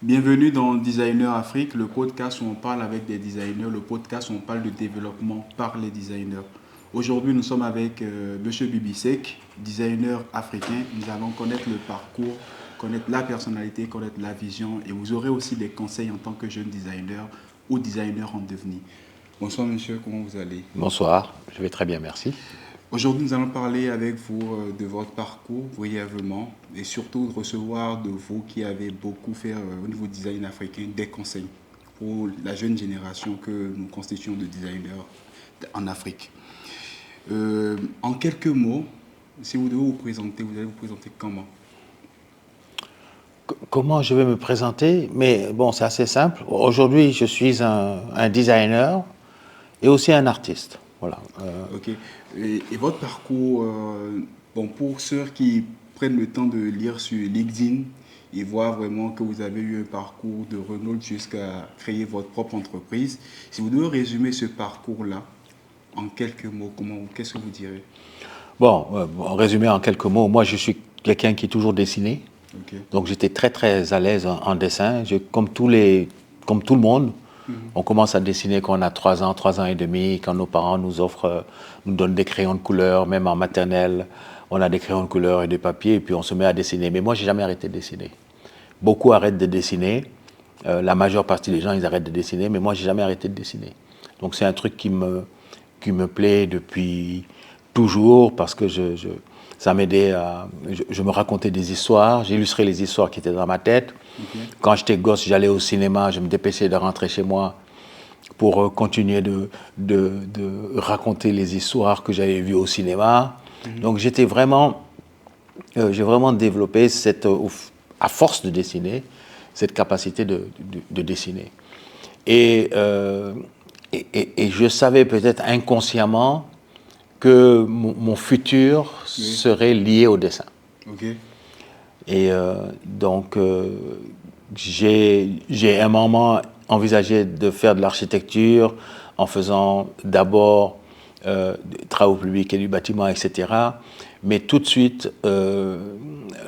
Bienvenue dans Designer Afrique, le podcast où on parle avec des designers, le podcast où on parle de développement par les designers. Aujourd'hui, nous sommes avec Monsieur Bibisek, designer africain. Nous allons connaître le parcours, connaître la personnalité, connaître la vision et vous aurez aussi des conseils en tant que jeune designer ou designer en devenir. Bonsoir monsieur, comment vous allez? Bonsoir, je vais très bien, merci. Aujourd'hui, nous allons parler avec vous de votre parcours brièvement et surtout recevoir de vous qui avez beaucoup fait au niveau design africain des conseils pour la jeune génération que nous constituons de designers en Afrique. En quelques mots, si vous devez vous présenter, vous allez vous présenter comment? Comment je vais me présenter? Mais bon, c'est assez simple. Aujourd'hui, je suis un designer et aussi un artiste. Voilà. Ok. Et votre parcours, bon, pour ceux qui prennent le temps de lire sur LinkedIn, ils voient vraiment que vous avez eu un parcours de Renault jusqu'à créer votre propre entreprise. Si vous devez résumer ce parcours-là en quelques mots, qu'est-ce que vous direz? Bon, en résumé en quelques mots, moi je suis quelqu'un qui est toujours dessiné. Ok. Donc j'étais très très à l'aise en dessin. Comme tout le monde, on commence à dessiner quand on a 3 ans et demi, quand nos parents nous donnent des crayons de couleur, même en maternelle, on a des crayons de couleur et des papiers, et puis on se met à dessiner. Mais moi, j'ai jamais arrêté de dessiner. Beaucoup arrêtent de dessiner. La majeure partie des gens, ils arrêtent de dessiner, mais moi, j'ai jamais arrêté de dessiner. Donc c'est un truc qui me plaît depuis toujours, parce que ça m'aidait à... Je me racontais des histoires, j'illustrais les histoires qui étaient dans ma tête. Ok. Quand j'étais gosse, j'allais au cinéma, je me dépêchais de rentrer chez moi pour continuer de raconter les histoires que j'avais vues au cinéma. Donc j'ai vraiment développé à force de dessiner, cette capacité de dessiner. Et je savais peut-être inconsciemment que mon futur serait lié au dessin. Ok. Et donc, j'ai un moment envisagé de faire de l'architecture en faisant d'abord des travaux publics et du bâtiment, etc. Mais tout de suite,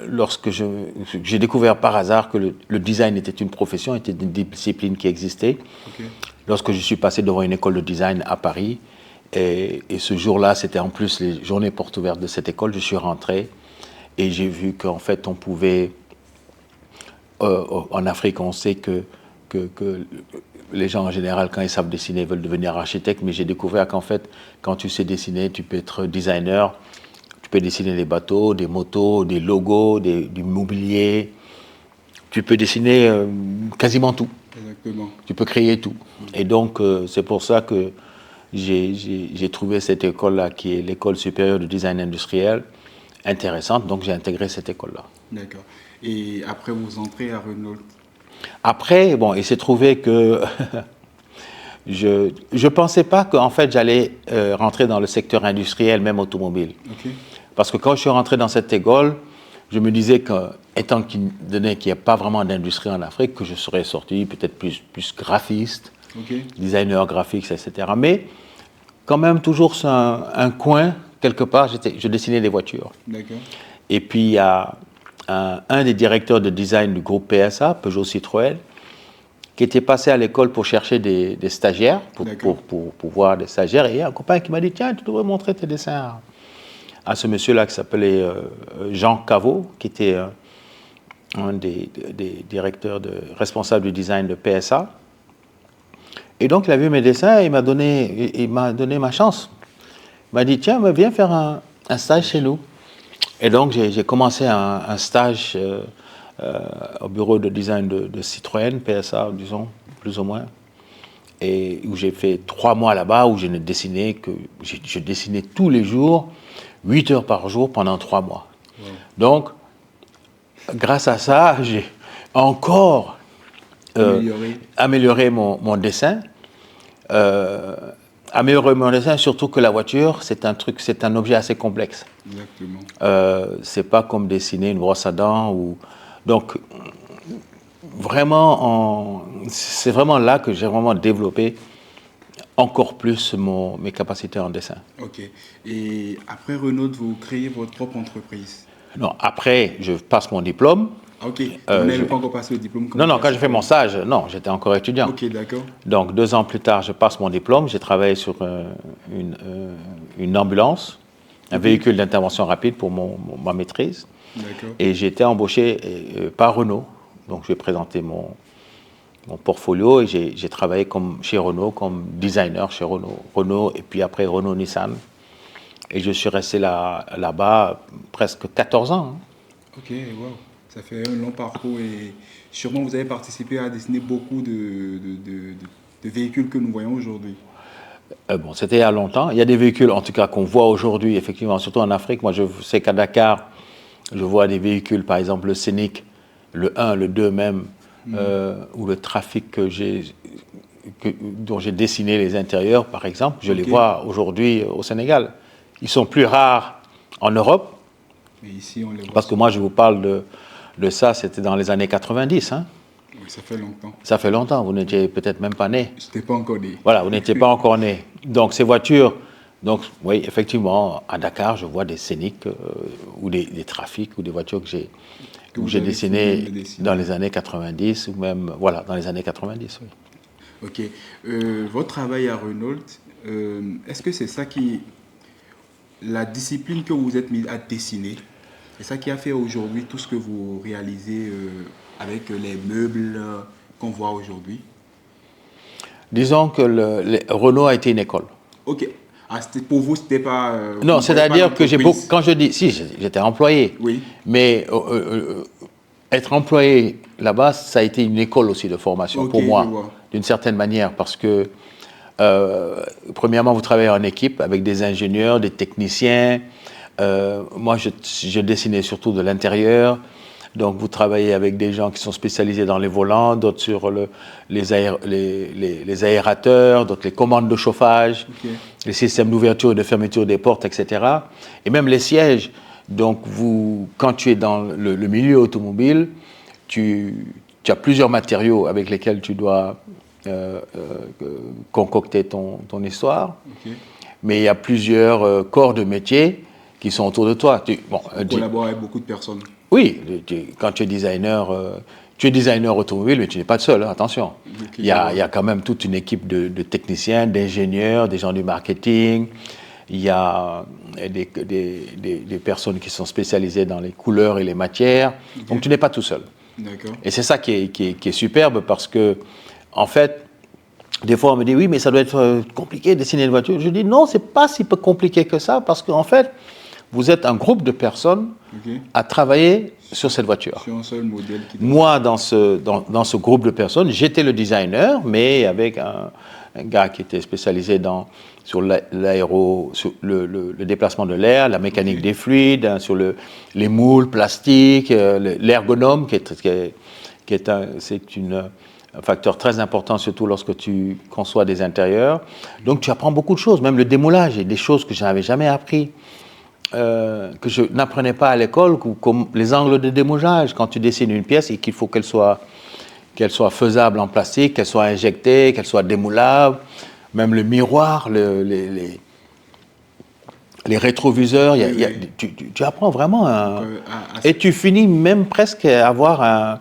lorsque j'ai découvert par hasard que le design était une profession, était une discipline qui existait, Ok. lorsque je suis passé devant une école de design à Paris, et ce jour-là, c'était en plus les journées portes ouvertes de cette école, je suis rentré et j'ai vu qu'en fait, on pouvait... en Afrique, on sait que les gens en général, quand ils savent dessiner, veulent devenir architectes, mais j'ai découvert qu'en fait, quand tu sais dessiner, tu peux être designer, tu peux dessiner des bateaux, des motos, des logos, du mobilier, tu peux dessiner quasiment tout. Exactement. Tu peux créer tout. Et donc, c'est pour ça que j'ai trouvé cette école-là, qui est l'École supérieure de design industriel, intéressante. Donc, j'ai intégré cette école-là. D'accord. Et après, vous entrez à Renault. Après, bon, il s'est trouvé que je ne pensais pas qu'en fait, j'allais rentrer dans le secteur industriel, même automobile. Ok. Parce que quand je suis rentré dans cette école, je me disais qu'étant donné qu'il n'y a pas vraiment d'industrie en Afrique, que je serais sorti peut-être plus graphiste, Ok. designer graphique, etc. Mais quand même, toujours sur un coin, quelque part, je dessinais des voitures. D'accord. Et puis, il y a un des directeurs de design du groupe PSA, Peugeot Citroën, qui était passé à l'école pour chercher des stagiaires, pour voir des stagiaires. Et il y a un copain qui m'a dit, tiens, tu devrais montrer tes dessins à ce monsieur-là qui s'appelait Jean Caveau, qui était un des directeurs responsables du design de PSA. Et donc, il a vu mes dessins et il m'a donné ma chance. Il m'a dit, tiens, viens faire un stage chez nous. Et donc, j'ai commencé un stage au bureau de design de Citroën, PSA, disons, plus ou moins. Et où j'ai fait 3 mois là-bas, où je dessinais tous les jours, 8 heures par jour pendant 3 mois. Wow. Donc, grâce à ça, j'ai encore amélioré mon dessin. Améliorer mon dessin, surtout que la voiture, c'est un objet assez complexe. Exactement. C'est pas comme dessiner une brosse à dents. Donc, vraiment, c'est vraiment là que j'ai vraiment développé encore plus mes capacités en dessin. Ok. Et après Renault, vous créez votre propre entreprise? Non, après, je passe mon diplôme. Ah, ok. Vous n'avez pas encore passé le diplôme? Non, quand j'ai fait mon stage, non, j'étais encore étudiant. Ok, d'accord. Donc 2 ans plus tard, je passe mon diplôme. J'ai travaillé sur une ambulance, un véhicule d'intervention rapide pour ma maîtrise. Et j'ai été embauché par Renault. Donc j'ai présenté mon portfolio et j'ai travaillé chez Renault comme designer chez Renault et puis après Renault-Nissan. Et je suis resté là-bas presque 14 ans. Hein. Ok, wow. Ça fait un long parcours et sûrement vous avez participé à dessiner beaucoup de véhicules que nous voyons aujourd'hui. Bon, c'était il y a longtemps. Il y a des véhicules, en tout cas, qu'on voit aujourd'hui, effectivement, surtout en Afrique. Moi, je sais qu'à Dakar, je vois des véhicules, par exemple le Scénic, le 1, le 2 même, ou le Trafic dont j'ai dessiné les intérieurs, par exemple. Je les vois aujourd'hui au Sénégal. Ils sont plus rares en Europe. Mais ici, on les voit. Parce que moi, je vous parle de ça, c'était dans les années 90. Hein. Oui, ça fait longtemps. Ça fait longtemps. Vous n'étiez peut-être même pas né. Je n'étais pas encore né. Voilà, vous n'étiez pas encore né. Donc, ces voitures... Donc, oui, effectivement, à Dakar, je vois des Scénic ou des Trafics ou des voitures que j'ai dessinées dans les années 90 ou même, voilà, dans les années 90, oui. Ok. Votre travail à Renault, est-ce que c'est ça qui... La discipline que vous êtes mis à dessiner, c'est ça qui a fait aujourd'hui tout ce que vous réalisez avec les meubles qu'on voit aujourd'hui? Disons que Renault a été une école. Ok. Ah, pour vous, c'était pas... non, c'est-à-dire que quand je dis... Si, j'étais employé. Oui. Mais être employé là-bas, ça a été une école aussi de formation pour moi, d'une certaine manière, parce que, premièrement, vous travaillez en équipe avec des ingénieurs, des techniciens. Moi, je dessinais surtout de l'intérieur. Donc, vous travaillez avec des gens qui sont spécialisés dans les volants, d'autres sur les aérateurs, d'autres les commandes de chauffage, les systèmes d'ouverture et de fermeture des portes, etc. Et même les sièges. Donc, quand tu es dans le milieu automobile, tu as plusieurs matériaux avec lesquels tu dois concocter ton histoire. Mais il y a plusieurs corps de métier qui sont autour de toi. Tu collabores avec beaucoup de personnes. Oui, quand tu es designer automobile, mais tu n'es pas le seul, hein, attention. Il y a quand même toute une équipe de techniciens, d'ingénieurs, des gens du marketing. Il y a des personnes qui sont spécialisées dans les couleurs et les matières. Donc tu n'es pas tout seul. Et c'est ça qui est superbe parce que, en fait, des fois on me dit oui, mais ça doit être compliqué de dessiner une voiture. Je dis non, c'est pas si peu compliqué que ça parce qu'en fait, vous êtes un groupe de personnes à travailler sur cette voiture. Sur un seul modèle. Moi, dans ce groupe de personnes, j'étais le designer, mais avec un gars qui était spécialisé sur le déplacement de l'air, la mécanique des fluides, hein, sur les moules plastiques, l'ergonome, c'est un facteur très important, surtout lorsque tu conçois des intérieurs. Donc, tu apprends beaucoup de choses, même le démoulage, et des choses que je n'avais jamais appris. Que je n'apprenais pas à l'école, comme les angles de démoulage. Quand tu dessines une pièce et qu'il faut qu'elle soit faisable en plastique, qu'elle soit injectée, qu'elle soit démoulable, même le miroir, les rétroviseurs, tu apprends vraiment. Et tu finis même presque à avoir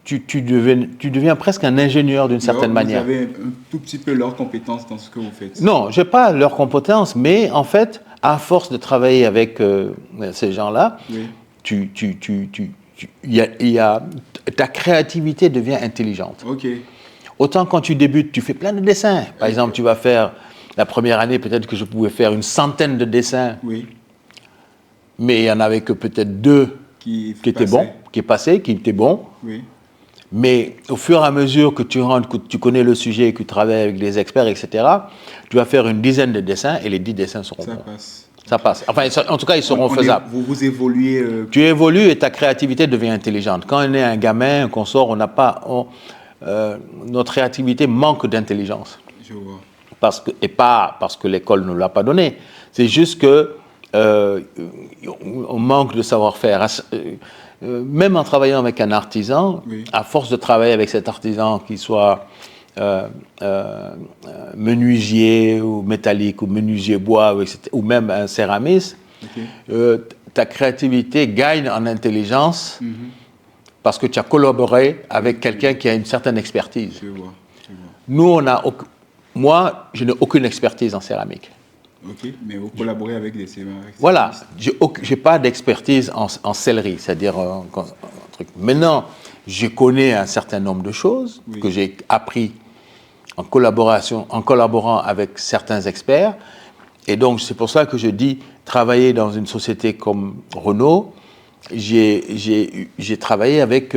tu deviens presque un ingénieur d'une certaine manière. Vous avez un tout petit peu leur compétence dans ce que vous faites. Non, je n'ai pas leur compétence, mais en fait, à force de travailler avec ces gens-là, ta créativité devient intelligente. Autant quand tu débutes, tu fais plein de dessins. Par exemple, tu vas faire, la première année, peut-être que je pouvais faire une centaine de dessins. Mais il n'y en avait que peut-être 2 qui étaient bons, qui étaient bons. Mais au fur et à mesure que tu connais le sujet, que tu travailles avec des experts, etc., tu vas faire une dizaine de dessins et les 10 dessins seront bons. Ça passe. Enfin, en tout cas, ils seront faisables. Vous évoluez. Tu évolues et ta créativité devient intelligente. Quand on est un gamin, qu'on sort, notre créativité manque d'intelligence. Je vois. Pas parce que l'école ne l'a pas donné. C'est juste que on manque de savoir-faire. Même en travaillant avec un artisan, à force de travailler avec cet artisan, qu'il soit menuisier ou métallique ou menuisier bois ou même un céramiste, ta créativité gagne en intelligence parce que tu as collaboré avec quelqu'un qui a une certaine expertise. Je vois. Nous, moi, je n'ai aucune expertise en céramique. Ok, mais vous collaborez avec des céramiques. Voilà, je n'ai pas d'expertise en sellerie, c'est-à-dire un truc. Maintenant, je connais un certain nombre de choses que j'ai appris en collaborant avec certains experts. Et donc, c'est pour ça que je dis, travailler dans une société comme Renault, j'ai travaillé avec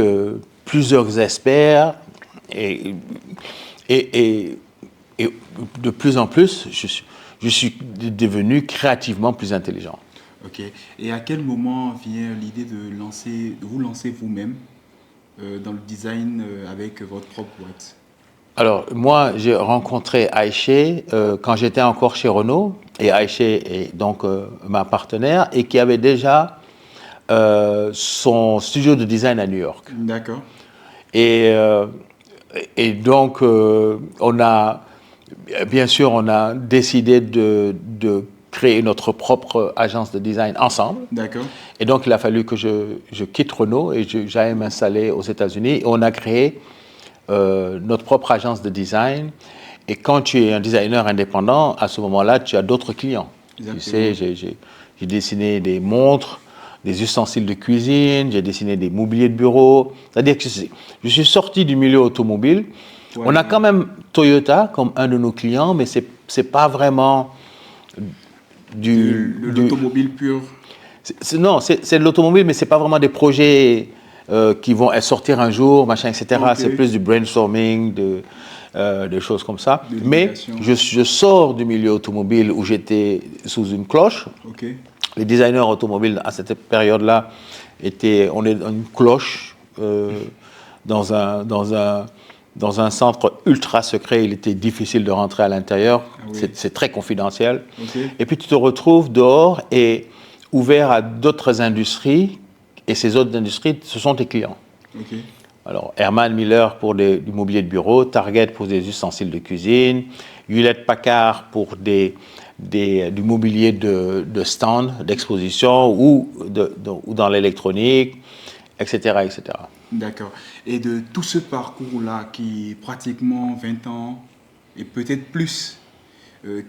plusieurs experts et de plus en plus, je suis devenu créativement plus intelligent. Ok. Et à quel moment vient l'idée de vous lancer vous-même dans le design avec votre propre boîte? Alors, moi, j'ai rencontré Aïché quand j'étais encore chez Renault. Et Aïché est donc ma partenaire et qui avait déjà son studio de design à New York. D'accord. Et donc, on a décidé de créer notre propre agence de design ensemble. D'accord. Et donc, il a fallu que je quitte Renault et j'aille m'installer aux États-Unis. Et on a créé notre propre agence de design. Et quand tu es un designer indépendant, à ce moment-là, tu as d'autres clients. Exactement. Tu sais, j'ai dessiné des montres, des ustensiles de cuisine, j'ai dessiné des mobiliers de bureau. C'est-à-dire que je suis sorti du milieu automobile. Ouais. On a quand même Toyota comme un de nos clients, mais c'est pas vraiment l'automobile pur. Non, c'est de l'automobile, mais c'est pas vraiment des projets qui vont sortir un jour, machin, etc. Okay. C'est plus du brainstorming, des choses comme ça. Mais je sors du milieu automobile où j'étais sous une cloche. Okay. Les designers automobiles à cette période-là on est dans une cloche dans un centre ultra secret. Il était difficile de rentrer à l'intérieur. Ah oui. C'est très confidentiel. Okay. Et puis tu te retrouves dehors et ouvert à d'autres industries. Et ces autres industries, ce sont tes clients. Okay. Alors, Herman Miller pour du mobilier de bureau, Target pour des ustensiles de cuisine, Hewlett-Packard pour du mobilier de stand, d'exposition ou dans l'électronique, etc., etc. D'accord. Et de tout ce parcours-là qui est pratiquement 20 ans et peut-être plus,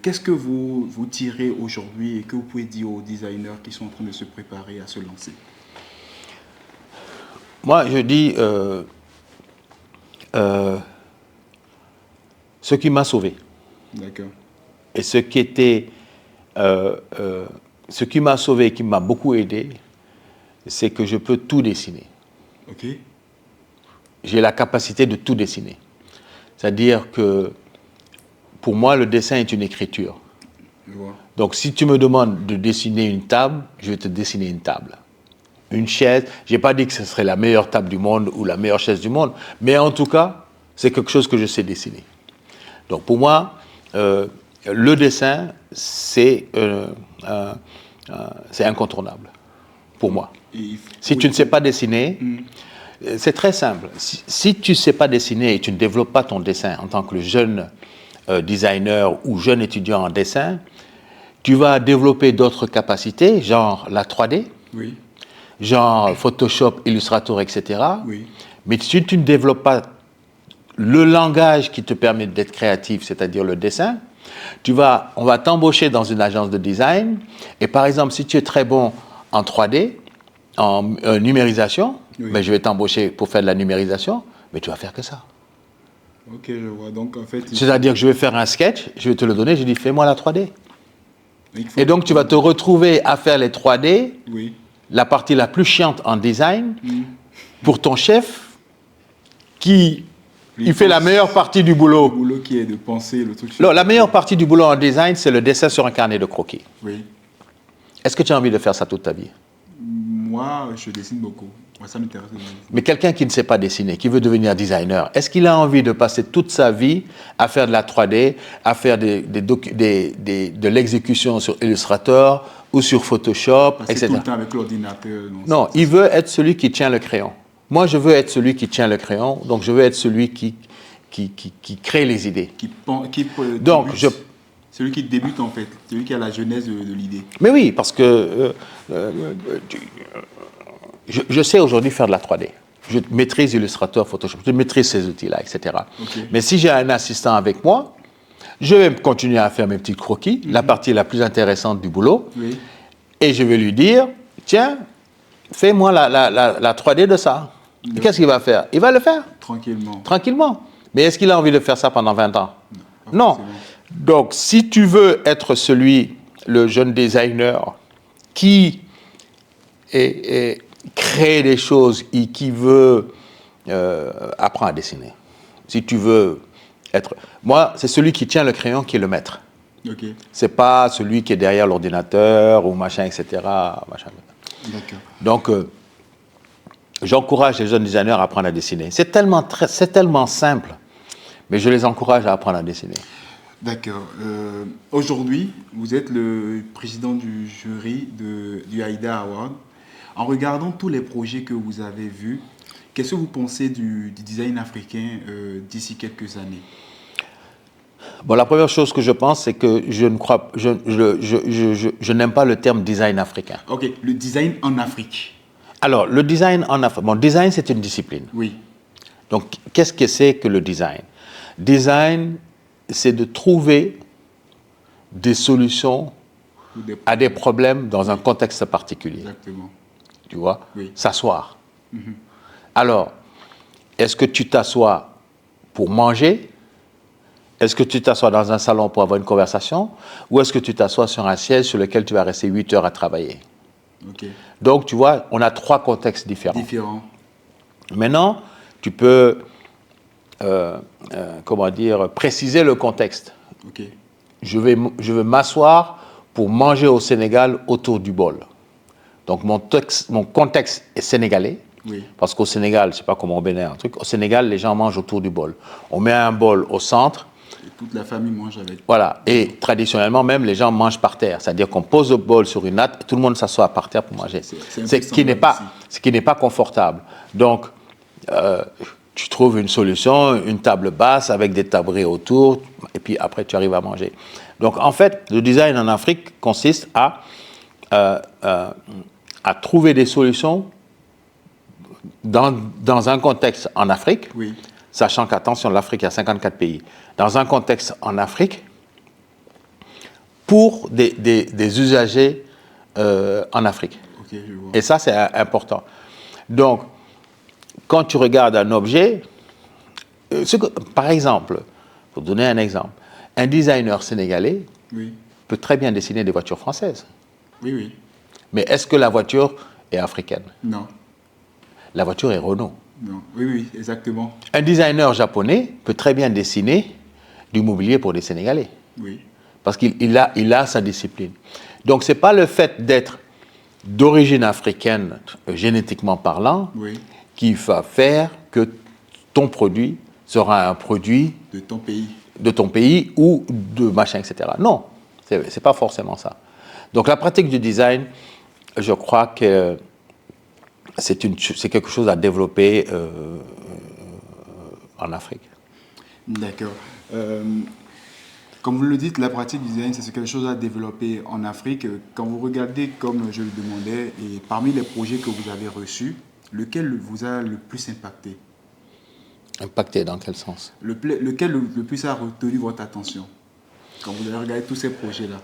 qu'est-ce que vous tirez aujourd'hui et que vous pouvez dire aux designers qui sont en train de se préparer à se lancer? Moi, je dis ce qui m'a sauvé. D'accord. Et ce qui m'a sauvé et qui m'a beaucoup aidé, c'est que je peux tout dessiner. Ok. J'ai la capacité de tout dessiner. C'est-à-dire que pour moi, le dessin est une écriture. Je vois. Donc, si tu me demandes de dessiner une table, je vais te dessiner une table. Une chaise, je n'ai pas dit que ce serait la meilleure table du monde ou la meilleure chaise du monde, mais en tout cas, c'est quelque chose que je sais dessiner. Donc pour moi, le dessin, c'est incontournable, pour moi. Si tu ne sais pas dessiner, c'est très simple. Si tu ne sais pas dessiner et tu ne développes pas ton dessin en tant que jeune designer ou jeune étudiant en dessin, tu vas développer d'autres capacités, genre la 3D. Oui. Genre Photoshop, Illustrator, etc. Oui. Mais si tu ne développes pas le langage qui te permet d'être créatif, c'est-à-dire le dessin, on va t'embaucher dans une agence de design. Et par exemple, si tu es très bon en 3D, en numérisation, oui. Ben, je vais t'embaucher pour faire de la numérisation, mais tu vas faire que ça. Ok, je vois. Donc en fait, c'est-à-dire que je vais faire un sketch, je vais te le donner, je dis fais-moi la 3D. Et donc tu vas te retrouver à faire les 3D. Oui. La partie la plus chiante en design, pour ton chef, il fait la meilleure partie du boulot. Le boulot qui est de penser, le truc. Non, la meilleure partie du boulot en design, c'est le dessin sur un carnet de croquis. Oui. Est-ce que tu as envie de faire ça toute ta vie? Moi, je dessine beaucoup. Moi, ça m'intéresse. Mais quelqu'un qui ne sait pas dessiner, qui veut devenir designer, est-ce qu'il a envie de passer toute sa vie à faire de la 3D, à faire de l'exécution sur Illustrator ou sur Photoshop, etc. Tout le temps avec l'ordinateur. Non, il veut être celui qui tient le crayon. Moi, je veux être celui qui tient le crayon, donc je veux être celui qui crée les idées. Donc, Celui qui débute en fait, celui qui a la genèse de l'idée. Mais oui, parce que je sais aujourd'hui faire de la 3D. Je maîtrise Illustrator, Photoshop, je maîtrise ces outils-là, etc. Okay. Mais si j'ai un assistant avec moi, je vais continuer à faire mes petits croquis, la partie la plus intéressante du boulot, Oui. et je vais lui dire, tiens, fais-moi la 3D de ça. Qu'est-ce qu'il va faire? Il va le faire. Tranquillement. Tranquillement. Mais est-ce qu'il a envie de faire ça pendant 20 ans? Non. Forcément. Donc, si tu veux être le jeune designer qui crée des choses et qui veut apprendre à dessiner, si tu veux être... Moi, c'est celui qui tient le crayon qui est le maître. Okay. C'est pas celui qui est derrière l'ordinateur ou machin, etc. Machin. D'accord. Donc, j'encourage les jeunes designers à apprendre à dessiner. C'est tellement simple, mais je les encourage à apprendre à dessiner. D'accord. Aujourd'hui, vous êtes le président du jury du AIDA Award. En regardant tous les projets que vous avez vus, qu'est-ce que vous pensez du design africain d'ici quelques années? Bon, la première chose que je pense, c'est que je n'aime pas le terme design africain. Ok, le design en Afrique. Alors, le design en Afrique, bon, design c'est une discipline. Oui. Donc, qu'est-ce que c'est que le design? Design, c'est de trouver des solutions à des problèmes dans un contexte particulier. Exactement. Tu vois? Oui. S'asseoir. Alors, est-ce que tu t'assois pour manger? Est-ce que tu t'assois dans un salon pour avoir une conversation? Ou est-ce que tu t'assois sur un siège sur lequel tu vas rester 8 heures à travailler? Ok. Donc, tu vois, on a 3 contextes différents. Maintenant, tu peux, préciser le contexte. Ok. Je veux m'asseoir pour manger au Sénégal autour du bol. Donc, mon contexte est sénégalais. Oui. Parce qu'au Sénégal, je ne sais pas comment au Bénin, un truc. Au Sénégal, les gens mangent autour du bol. On met un bol au centre. Et toute la famille mange avec. Voilà. Et traditionnellement, même, les gens mangent par terre. C'est-à-dire qu'on pose le bol sur une natte et tout le monde s'assoit par terre pour manger. Ce qui n'est pas confortable. Donc, tu trouves une solution, une table basse avec des tabourets autour, et puis après, tu arrives à manger. Donc, en fait, le design en Afrique consiste à trouver des solutions dans un contexte en Afrique, oui. Sachant qu'attention, l'Afrique, il y a 54 pays, dans un contexte en Afrique, pour des usagers en Afrique. Okay, je vois. Et ça, c'est important. Donc, quand tu regardes un objet, par exemple, pour donner un exemple, un designer sénégalais oui. peut très bien dessiner des voitures françaises. Oui, oui. Mais est-ce que la voiture est africaine? Non. La voiture est Renault. Non. Oui, oui, exactement. Un designer japonais peut très bien dessiner du mobilier pour des Sénégalais. Oui. Parce qu'il a sa discipline. Donc, ce n'est pas le fait d'être d'origine africaine, génétiquement parlant, oui, qui va faire que ton produit sera un produit de ton pays. De ton pays ou de machin, etc. Non, ce n'est pas forcément ça. Donc, la pratique du design, je crois que c'est quelque chose à développer en Afrique. D'accord. Comme vous le dites, la pratique du design, c'est quelque chose à développer en Afrique. Quand vous regardez, comme je le demandais, et parmi les projets que vous avez reçus, lequel vous a le plus impacté? Impacté dans quel sens? Lequel le plus a retenu votre attention quand vous avez regardé tous ces projets-là?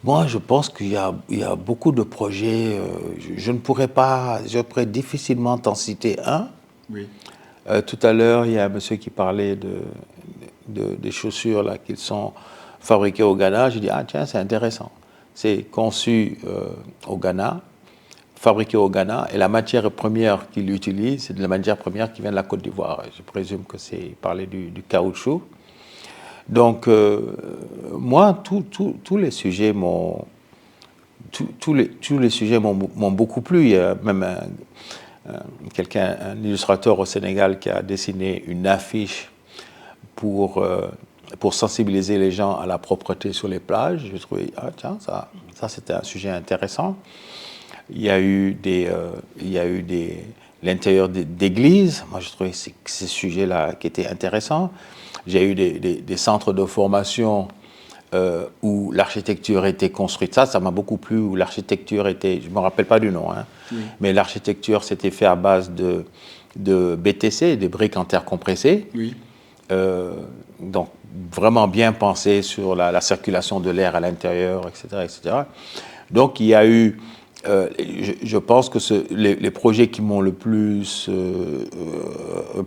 Moi, je pense qu'il y a beaucoup de projets. Je pourrais difficilement t'en citer un. Oui. Tout à l'heure, il y a un monsieur qui parlait des chaussures là, qui sont fabriquées au Ghana. J'ai dit, ah tiens, c'est intéressant. C'est conçu au Ghana, fabriqué au Ghana, et la matière première qu'il utilise, c'est de la matière première qui vient de la Côte d'Ivoire. Je présume que c'est parler du caoutchouc. Donc, moi, tous les sujets m'ont beaucoup plu. Il y a même un illustrateur au Sénégal qui a dessiné une affiche pour sensibiliser les gens à la propreté sur les plages. Je trouvais, ah tiens, ça c'était un sujet intéressant. Il y a eu l'intérieur d'églises. Moi, je trouvais ces sujets-là qui étaient intéressants. J'ai eu des centres de formation où l'architecture était construite. Ça m'a beaucoup plu, où l'architecture était, je ne me rappelle pas du nom, hein, mais l'architecture s'était fait à base de BTC, des briques en terre compressée. Oui. Donc, vraiment bien pensé sur la circulation de l'air à l'intérieur, etc., etc. Donc, il y a eu, je pense que les projets qui m'ont le plus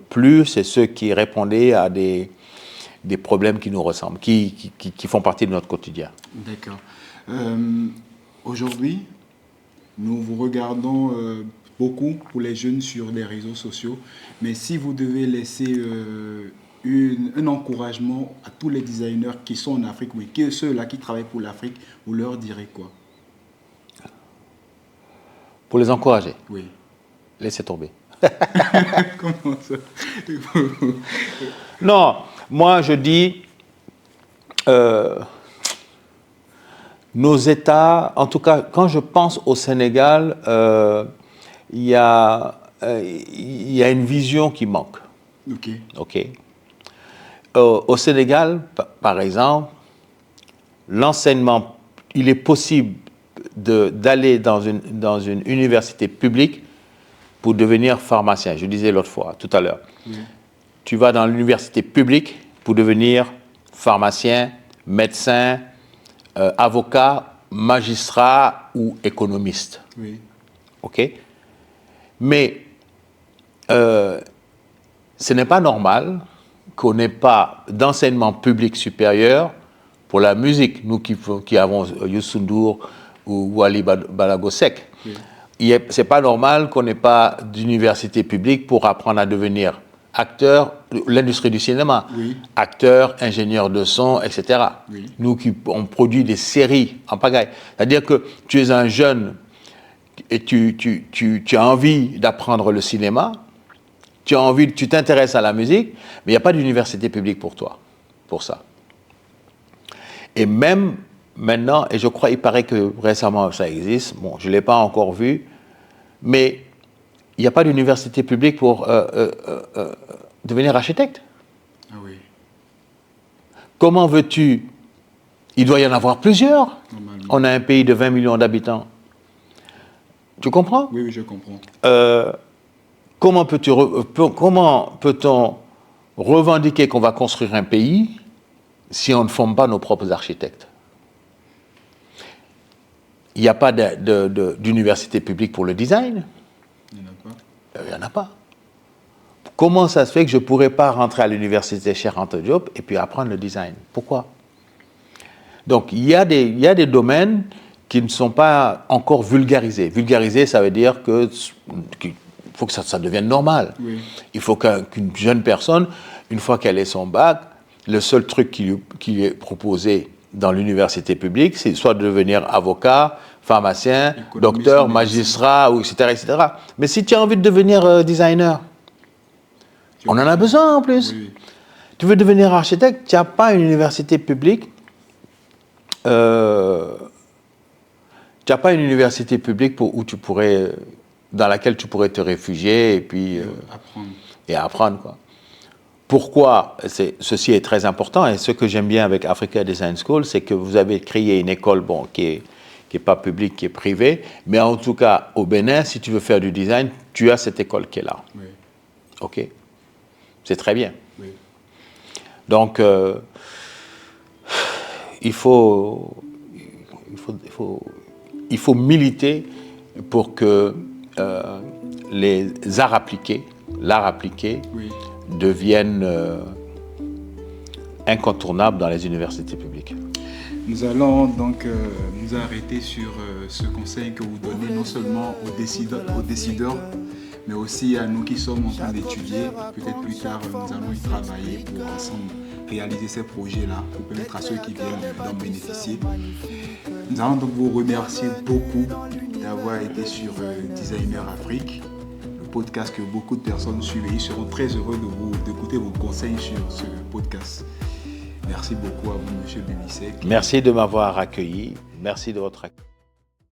plu, c'est ceux qui répondaient à des problèmes qui nous ressemblent, qui font partie de notre quotidien. D'accord. Aujourd'hui, nous vous regardons beaucoup pour les jeunes sur les réseaux sociaux, mais si vous devez laisser un encouragement à tous les designers qui sont en Afrique, oui, ceux-là qui travaillent pour l'Afrique, vous leur direz quoi? Pour les encourager? Oui. Laissez tomber. Comment ça? Non, moi je dis, nos États, en tout cas quand je pense au Sénégal, il y a une vision qui manque. Ok. Ok. Au Sénégal, par exemple, l'enseignement, il est possible d'aller dans une université publique pour devenir pharmacien. Je disais l'autre fois, tout à l'heure. Tu vas dans l'université publique pour devenir pharmacien, médecin, avocat, magistrat ou économiste. Oui. OK? Mais ce n'est pas normal qu'on n'ait pas d'enseignement public supérieur pour la musique, nous qui avons Youssou N'Dour ou Wally Balago Seck. Oui. Ce n'est pas normal qu'on n'ait pas d'université publique pour apprendre à devenir acteur, l'industrie du cinéma, oui. Acteur, ingénieur de son, etc. Oui. Nous on produit des séries en pagaille. C'est-à-dire que tu es un jeune et tu as envie d'apprendre le cinéma, tu t'intéresses à la musique, mais il n'y a pas d'université publique pour toi, pour ça. Et même maintenant, et je crois, il paraît que récemment ça existe, bon, je ne l'ai pas encore vu, mais il n'y a pas d'université publique pour devenir architecte. Ah oui. Comment veux-tu? Il doit y en avoir plusieurs. Normalement. On a un pays de 20 millions d'habitants. Tu comprends? Oui, oui, je comprends. Comment peut-on revendiquer qu'on va construire un pays si on ne forme pas nos propres architectes? Il n'y a pas d'université publique pour le design. Il n'y en a pas. Il n'y en a pas. Comment ça se fait que je ne pourrais pas rentrer à l'université Cheikh Anta Diop et puis apprendre le design? Pourquoi? Donc, il y a des domaines qui ne sont pas encore vulgarisés. Vulgarisés, ça veut dire qu'il faut que ça devienne normal. Oui. Il faut qu'une jeune personne, une fois qu'elle ait son bac, le seul truc qui lui est proposé dans l'université publique, c'est soit de devenir avocat, pharmacien, docteur, magistrat, etc., etc. Mais si tu as envie de devenir designer, on en a besoin en plus. Oui. Tu veux devenir architecte, tu n'as pas une université publique. Tu n'as pas une université publique dans laquelle tu pourrais te réfugier et puis apprendre quoi. Pourquoi ceci est très important, et ce que j'aime bien avec Africa Design School, c'est que vous avez créé une école qui est pas publique, qui est privée, mais en tout cas au Bénin, si tu veux faire du design, tu as cette école qui est là. Oui. Ok, c'est très bien. Oui. Donc il faut militer pour que l'art appliqué oui. devienne incontournable dans les universités publiques. Nous allons donc nous arrêter sur ce conseil que vous donnez non seulement aux décideurs, mais aussi à nous qui sommes en train d'étudier. Peut-être plus tard, nous allons y travailler pour ensemble réaliser ces projets-là, pour permettre à ceux qui viennent d'en bénéficier. Nous allons donc vous remercier beaucoup d'avoir été sur Designer Afrique, le podcast que beaucoup de personnes suivent, et ils seront très heureux d'écouter vos conseils sur ce podcast. Merci beaucoup à vous, M. Bibi Seck. Merci de m'avoir accueilli. Merci de votre accueil.